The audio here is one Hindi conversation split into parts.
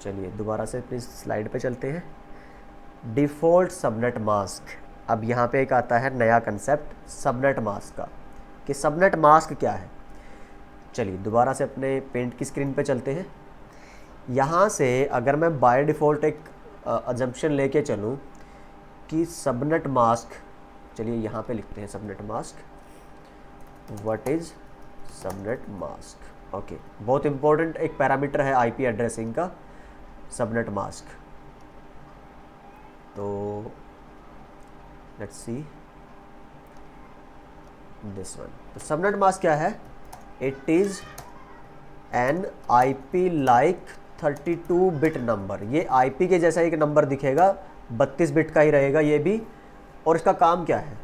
चलिए दोबारा से अपनी स्लाइड पे चलते हैं। Default subnet mask. अब यहाँ पे एक आता है नया कंसेप्ट सबनेट मास्क का, कि सबनेट मास्क क्या है। चलिए दोबारा से अपने पेंट की स्क्रीन पे चलते हैं। यहाँ से अगर मैं बाय डिफ़ॉल्ट एक अजम्पशन लेके चलूँ कि सबनेट मास्क, चलिए यहाँ पे लिखते हैं subnet mask, what is subnet mask. Okay, बहुत इंपॉर्टेंट एक पैरामीटर है आईपी एड्रेसिंग का, सबनेट मास्क। तो लेट्स सी दिस वन। तो सबनेट मास्क क्या है? It is an IP like 32 bit number. ये आईपी के जैसा एक नंबर दिखेगा, 32 बिट का ही रहेगा ये भी। और इसका काम क्या है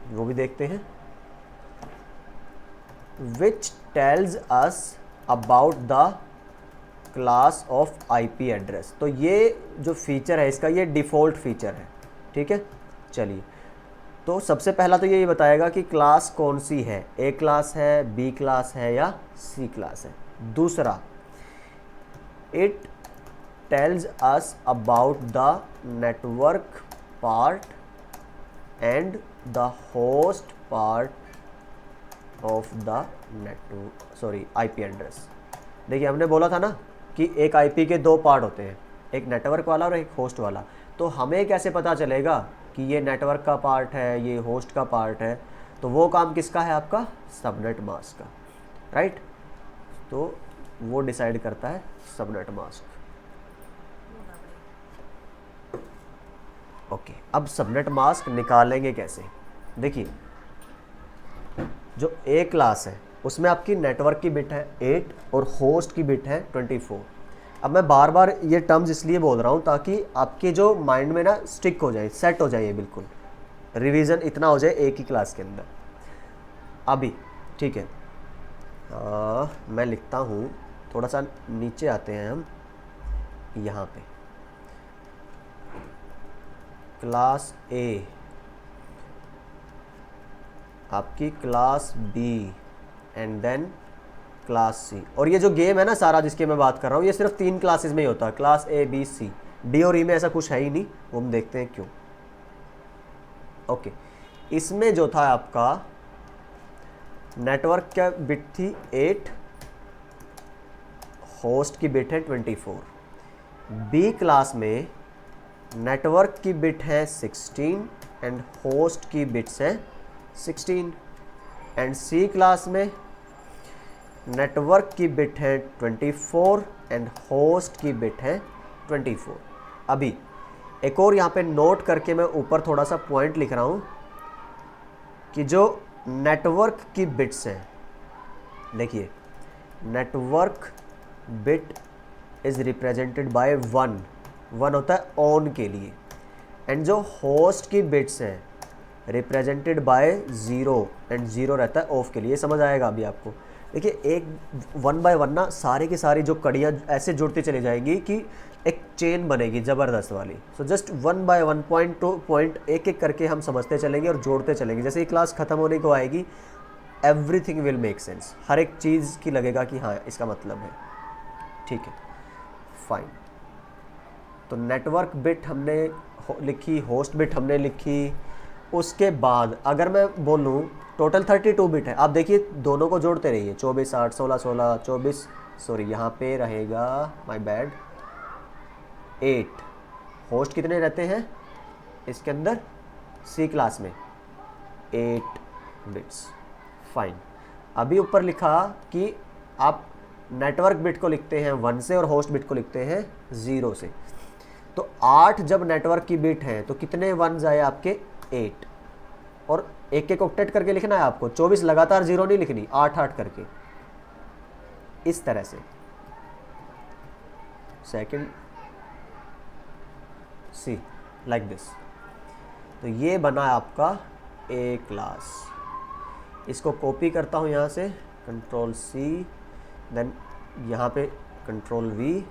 वो भी देखते हैं। Which tells us about the class of IP address. तो ये जो फीचर है इसका, ये डिफ़ॉल्ट फीचर है, ठीक है। चलिए, तो सबसे पहला तो ये बताएगा कि क्लास कौन सी है, ए क्लास है, बी क्लास है या सी क्लास है। दूसरा, it tells us about the network part and the host part of the IP address. देखिए हमने बोला था ना कि एक आईपी के दो पार्ट होते हैं, एक नेटवर्क वाला और एक होस्ट वाला। तो हमें कैसे पता चलेगा कि ये नेटवर्क का पार्ट है, ये होस्ट का पार्ट है? तो वो काम किसका है? आपका सबनेट मास्क का, राइट। तो वो डिसाइड करता है सबनेट मास्क। ओके, अब सबनेट मास्क निकालेंगे कैसे? देखिए, जो ए क्लास है उसमें आपकी नेटवर्क की बिट है 8 और होस्ट की बिट है 24। अब मैं बार बार ये टर्म्स इसलिए बोल रहा हूँ ताकि आपके जो माइंड में ना स्टिक हो जाए, सेट हो जाए, ये बिल्कुल रिवीजन इतना हो जाए एक ही क्लास के अंदर। अभी ठीक है, मैं लिखता हूँ, थोड़ा सा नीचे आते हैं हम, यहाँ पे क्लास ए, आपकी class B and then class C. और ये जो गेम है ना सारा जिसकी मैं बात कर रहा हूँ, ये सिर्फ 3 क्लासेस में ही होता है, class A B C. D और ई में ऐसा कुछ है ही नहीं, वो हम देखते हैं क्यों। ओके, इसमें जो था आपका नेटवर्क का बिट थी 8, होस्ट की बिट है 24। बी क्लास में नेटवर्क की बिट है 16 एंड होस्ट की बिट्स हैं 16। एंड सी क्लास में नेटवर्क की बिट है 24 एंड होस्ट की बिट है 24। अभी एक और यहाँ पे नोट करके मैं ऊपर थोड़ा सा पॉइंट लिख रहा हूँ कि जो नेटवर्क की बिट्स हैं, देखिए network bit is represented by 1 होता है ऑन के लिए, एंड जो होस्ट की बिट्स हैं रिप्रेजेंटेड बाय 0 एंड 0 रहता है ऑफ के लिए। समझ आएगा अभी आपको। देखिए एक 1 बाय 1 ना सारी की सारी जो कड़ियाँ ऐसे जुड़ती चली जाएंगी कि एक चेन बनेगी ज़बरदस्त वाली। So just 1 by 1 point to point एक एक करके हम समझते चलेंगे और जोड़ते चलेंगे। जैसे ही क्लास ख़त्म होने को आएगी, एवरीथिंग विल मेक सेंस, हर एक चीज़ की लगेगा कि हाँ इसका मतलब है, ठीक है, फाइन। तो नेटवर्क बिट हमने लिखी, होस्ट बिट हमने लिखी। उसके बाद अगर मैं बोलूँ टोटल 32 बिट है, आप देखिए दोनों को जोड़ते रहिए, 24 8 16 16 24, सॉरी यहाँ पे रहेगा, माय बैड, 8। होस्ट कितने रहते हैं इसके अंदर? सी क्लास में 8 बिट्स, फाइन। अभी ऊपर लिखा कि आप नेटवर्क बिट को लिखते हैं 1 से और होस्ट बिट को लिखते हैं 0 से। तो 8 जब नेटवर्क की बिट है तो कितने 1s आए आपके? 8। और एक एक ऑक्टेट करके लिखना है आपको, 24 लगातार 0 नहीं लिखनी, 8 8 करके, इस तरह से। Second C like this. तो ये बना आपका ए क्लास। इसको कॉपी करता हूँ यहाँ से, कंट्रोल सी, देन यहाँ पे कंट्रोल वी,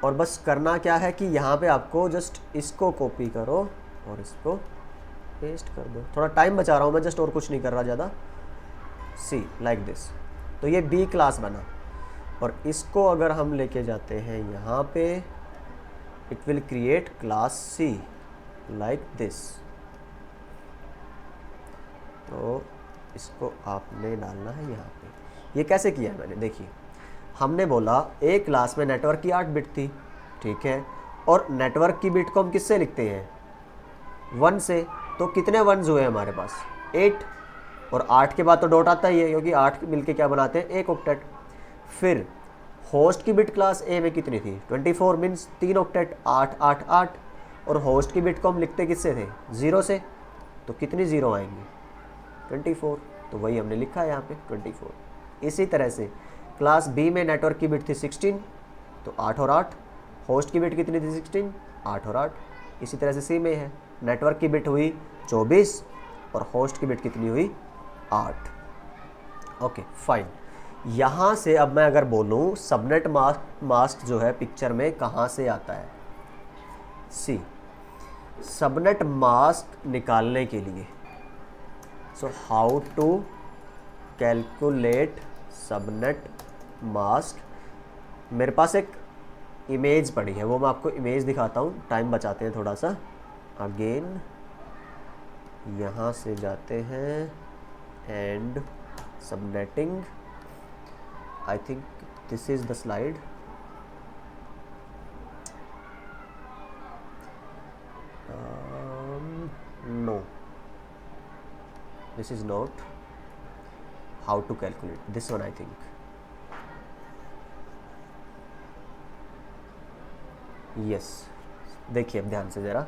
और बस करना क्या है कि यहाँ पे आपको जस्ट इसको कॉपी करो और इसको पेस्ट कर दो। थोड़ा टाइम बचा रहा हूँ मैं जस्ट, और कुछ नहीं कर रहा ज़्यादा। सी लाइक दिस। तो ये बी क्लास बना, और इसको अगर हम लेके जाते हैं यहाँ पे, it will create class C like this। तो इसको आपने डालना है यहाँ पे। ये कैसे किया है मैंने, देखिए हमने बोला एक क्लास में नेटवर्क की 8 बिट थी, ठीक है, और नेटवर्क की बिट को हम किससे लिखते हैं, 1 से। तो कितने वन्स हुए हमारे पास, 8, और 8 के बाद तो डॉट आता ही है क्योंकि 8 मिलके क्या बनाते हैं, एक ऑक्टेट। फिर होस्ट की बिट क्लास ए में कितनी थी, 24 मीन्स 3 ऑक्टेट, 8 8 8, और होस्ट की बिट को हम लिखते किससे थे, 0 से। तो कितनी ज़ीरो आएंगी, 24, तो वही हमने लिखा है यहाँ पे 24। इसी तरह से क्लास बी में नेटवर्क की बिट थी 16, तो 8 और 8, होस्ट की बिट कितनी थी 16, 8 और 8। इसी तरह से सी में है, नेटवर्क की बिट हुई 24 और होस्ट की बिट कितनी हुई 8। Okay fine. यहाँ से अब मैं अगर बोलूँ सबनेट मास्क जो है पिक्चर में कहाँ से आता है, सी सबनेट मास्क निकालने के लिए, so how to calculate subnet mask. मेरे पास एक इमेज पड़ी है, वो मैं आपको इमेज दिखाता हूँ, टाइम बचाते हैं थोड़ा सा। अगेन यहाँ से जाते हैं and subnetting, I think this is the slide. No, this is not how to calculate, this one I think। yes, देखिए अब ध्यान से ज़रा,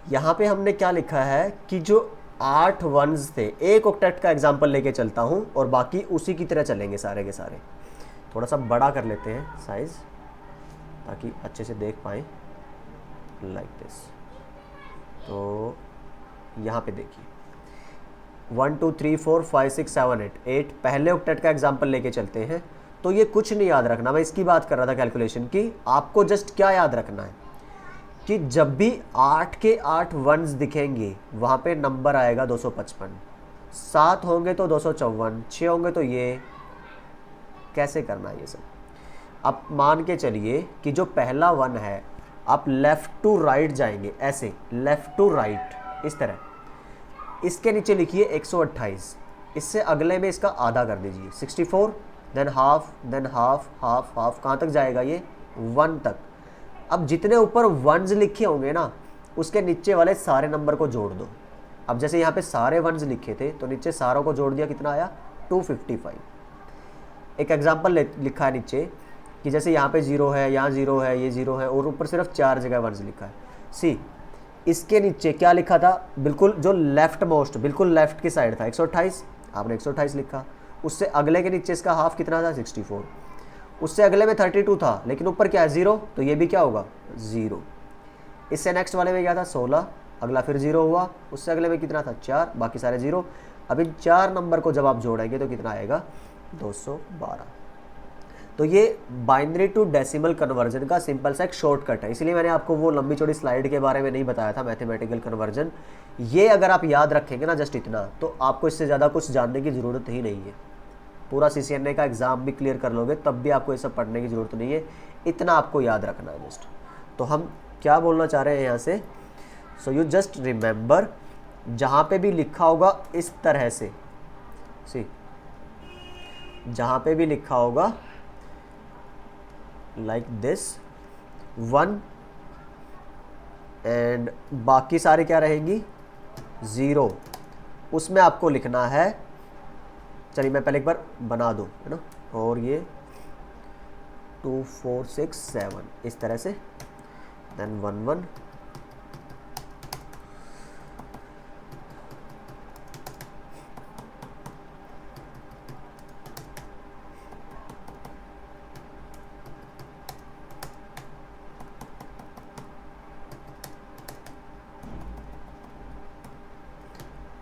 यहाँ पे हमने क्या लिखा है कि जो 8 वन्स थे, एक ऑक्टेट का एग्जांपल लेके चलता हूँ और बाकी उसी की तरह चलेंगे सारे के सारे। थोड़ा सा बड़ा कर लेते हैं साइज़ ताकि अच्छे से देख पाएँ, लाइक दिस। तो यहाँ पे देखिए 1 2 3 4 5 6 7 8 पहले ऑक्टेट का एग्जांपल लेके चलते हैं। तो ये कुछ नहीं याद रखना, मैं इसकी बात कर रहा था कैलकुलेशन की। आपको जस्ट क्या याद रखना है कि जब भी 8 के 8 वन्स दिखेंगे वहाँ पे नंबर आएगा 255, 7 होंगे तो 254, 6 होंगे तो ये। कैसे करना है ये सब, आप मान के चलिए कि जो पहला वन है आप लेफ़्ट टू राइट जाएंगे, ऐसे लेफ़्ट टू राइट इस तरह। इसके नीचे लिखिए 128, इससे अगले में इसका आधा कर दीजिए 64, than half, than half half half, कहाँ तक जाएगा ये 1 तक। अब जितने ऊपर वन्स लिखे होंगे ना उसके नीचे वाले सारे नंबर को जोड़ दो। अब जैसे यहाँ पे सारे वन्स लिखे थे तो नीचे सारों को जोड़ दिया, कितना आया 255। एक एग्जांपल लिखा है नीचे कि जैसे यहाँ पे 0 है, यहाँ 0 है, ये 0 है, और ऊपर सिर्फ 4 जगह वन्स लिखा है। सी इसके नीचे क्या लिखा था, बिल्कुल जो लेफ्ट मोस्ट, बिल्कुल लेफ्ट की साइड था 128, आपने 128 लिखा। उससे अगले के नीचे इसका हाफ कितना था 64, उससे अगले में 32 था लेकिन ऊपर क्या है 0, तो ये भी क्या होगा 0। इससे नेक्स्ट वाले में क्या था 16, अगला फिर 0 हुआ, उससे अगले में कितना था 4, बाकी सारे 0। अब इन 4 नंबर को जब आप जोड़ेंगे तो कितना आएगा 212। तो ये बाइनरी टू डेसिमल कन्वर्जन का सिंपल सा एक शॉर्टकट है, इसलिए मैंने आपको वो लंबी चौड़ी स्लाइड के बारे में नहीं बताया था, मैथमेटिकल कन्वर्जन। ये अगर आप याद रखेंगे ना जस्ट इतना, तो आपको इससे ज़्यादा कुछ जानने की ज़रूरत ही नहीं है। पूरा CCNA का एग्ज़ाम भी क्लियर कर लोगे तब भी आपको ये सब पढ़ने की ज़रूरत नहीं है, इतना आपको याद रखना है जस्ट। तो हम क्या बोलना चाह रहे हैं यहाँ से, सो यू जस्ट रिमेंबर, जहाँ पे भी लिखा होगा इस तरह से, सी जहाँ पे भी लिखा होगा लाइक दिस 1 एंड बाकी सारे क्या रहेंगी 0, उसमें आपको लिखना है, चलिए मैं पहले एक बार बना दूं, है ना, और ये 2 4 6 7 इस तरह से, देन 1 1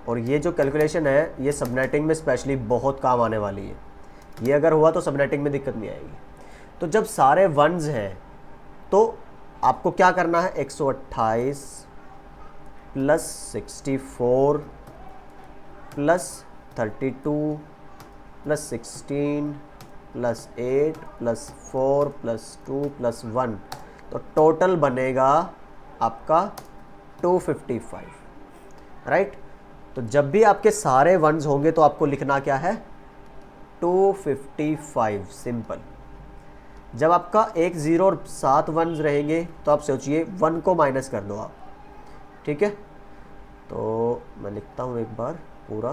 और ये जो कैलकुलेशन है ये सबनेटिंग में स्पेशली बहुत काम आने वाली है। ये अगर हुआ तो सबनेटिंग में दिक्कत नहीं आएगी। तो जब सारे वन्स हैं तो आपको क्या करना है, 128 plus 64 plus 32 plus 16 plus 8 plus 4 plus 2 plus 1, तो टोटल बनेगा आपका 255, राइट। तो जब भी आपके सारे वंस होंगे तो आपको लिखना क्या है, 255, सिंपल। जब आपका एक 0 और 7 वंस रहेंगे तो आप सोचिए 1 को माइनस कर दो आप, ठीक है। तो मैं लिखता हूँ एक बार पूरा,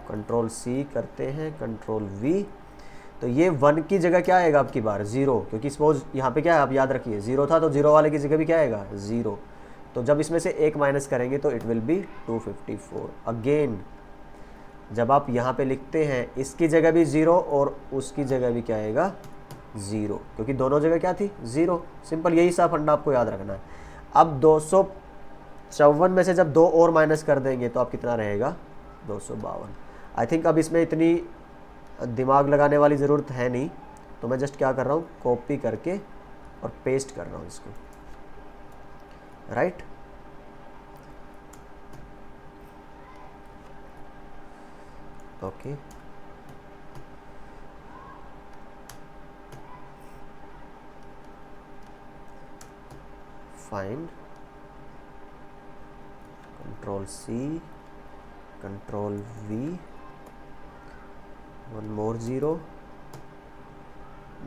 कंट्रोल C करते हैं, कंट्रोल V। तो ये 1 की जगह क्या आएगा आपकी बार, 0, क्योंकि सपोज यहाँ पे क्या है, आप याद रखिए 0 था तो 0 वाले की जगह भी क्या आएगा, 0। तो जब इसमें से एक माइनस करेंगे तो इट विल बी 254। अगेन जब आप यहाँ पे लिखते हैं इसकी जगह भी 0 और उसकी जगह भी क्या आएगा, 0, क्योंकि दोनों जगह क्या थी, 0। सिंपल, यही सा फंडा आपको याद रखना है। अब 254 में से जब 2 और माइनस कर देंगे तो आप कितना रहेगा, 252। आई थिंक अब इसमें इतनी दिमाग लगाने वाली ज़रूरत है नहीं, तो मैं जस्ट क्या कर रहा हूँ, कॉपी करके और पेस्ट कर रहा हूँ इसको, right. Okay, fine, control C, control V, 1 more 0,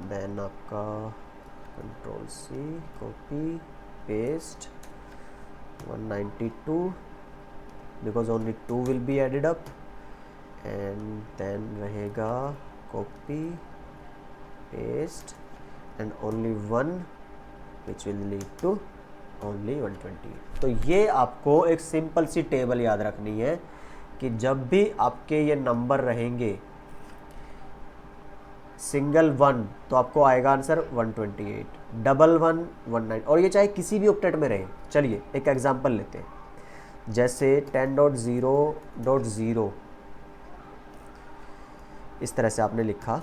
then आपका control C, copy paste, 192, because only 2 will be added up, and then रहेगा copy paste and only 1 which will lead to only 120। तो ये आपको एक सिंपल सी टेबल याद रखनी है कि जब भी आपके ये नंबर रहेंगे सिंगल 1 तो आपको आएगा आंसर 128, डबल 1 19, और ये चाहे किसी भी ऑक्टेट में रहे। चलिए एक एग्जांपल लेते हैं, जैसे 10.0.0 इस तरह से आपने लिखा।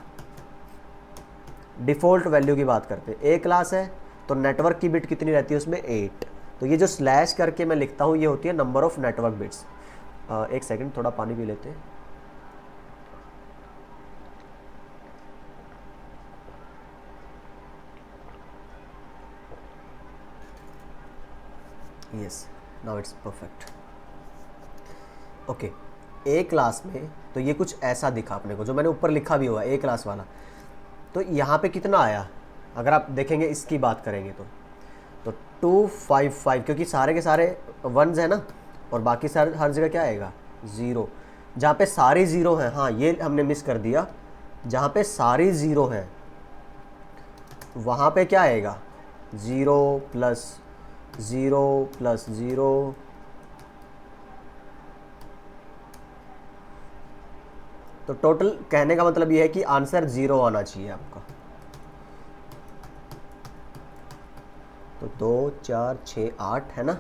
डिफ़ॉल्ट वैल्यू की बात करते हैं, ए क्लास है तो नेटवर्क की बिट कितनी रहती है उसमें, 8। तो ये जो स्लैश करके मैं लिखता हूँ ये होती है नंबर ऑफ नेटवर्क बिट्स। एक सेकंड, थोड़ा पानी पी लेते हैं। Yes, now it's perfect. Okay, A class में तो ये कुछ ऐसा दिखा अपने को, जो मैंने ऊपर लिखा भी हुआ है ए क्लास वाला। तो यहाँ पे कितना आया, अगर आप देखेंगे इसकी बात करेंगे तो 255, क्योंकि सारे के सारे वंस है ना, और बाकी सारे हर जगह क्या आएगा, 0। जहाँ पे सारी 0 हैं, हाँ ये हमने मिस कर दिया, जहाँ पे सारी 0 हैं वहाँ पे क्या आएगा, 0 प्लस 0 प्लस 0, तो टोटल कहने का मतलब ये है कि आंसर 0 आना चाहिए आपका। तो 2 4 6 8 है ना,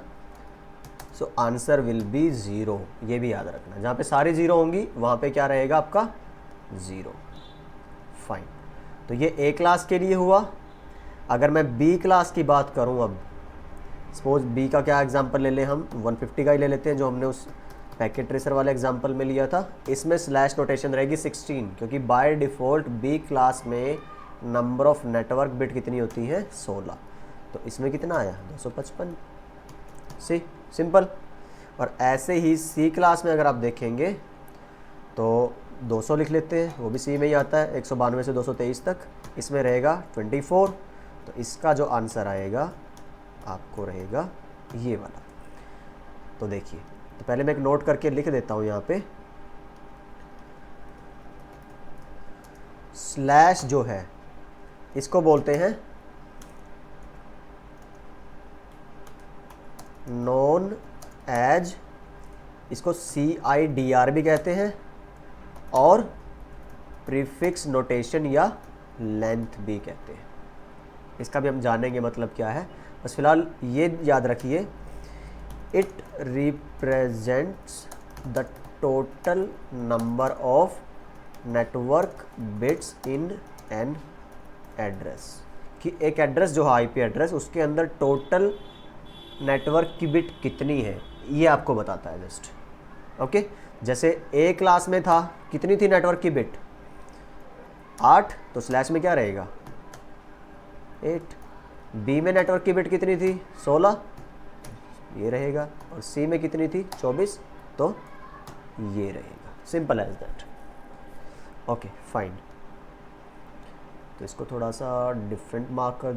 सो आंसर विल बी 0। ये भी याद रखना, जहाँ पे सारी 0 होंगी वहाँ पे क्या रहेगा आपका, 0। फाइन, तो ये ए क्लास के लिए हुआ। अगर मैं बी क्लास की बात करूँ, अब सपोज बी का क्या एग्जांपल ले लें हम, 150 का ही ले लेते हैं जो हमने उस पैकेट ट्रेसर वाले एग्जांपल में लिया था। इसमें स्लैश नोटेशन रहेगी 16, क्योंकि बाय डिफ़ॉल्ट बी क्लास में नंबर ऑफ नेटवर्क बिट कितनी होती है, 16। तो इसमें कितना आया, 255, सी सिंपल। और ऐसे ही सी क्लास में अगर आप देखेंगे तो 200 लिख लेते हैं, वो भी सी में ही आता है, 192 से 223 तक। इसमें रहेगा 24, तो इसका जो आंसर आएगा आपको रहेगा ये वाला। तो देखिए, तो पहले मैं एक नोट करके लिख देता हूँ यहाँ पे, स्लैश जो है इसको बोलते हैं नोन एज, इसको CIDR भी कहते हैं, और प्रीफिक्स नोटेशन या लेंथ भी कहते हैं। इसका भी हम जानेंगे मतलब क्या है, बस फिलहाल ये याद रखिए, it represents the total number of network bits in an address, कि एक एड्रेस जो है IP एड्रेस, उसके अंदर टोटल नेटवर्क की बिट कितनी है ये आपको बताता है जस्ट। ओके, जैसे ए क्लास में था कितनी थी नेटवर्क की बिट, 8, तो स्लैश में क्या रहेगा, 8। बी में नेटवर्क की बिट कितनी थी 16, ये रहेगा, और सी में कितनी थी 24, तो ये रहेगा। Simple as that. Okay fine. तो इसको थोड़ा सा डिफरेंट मार्क कर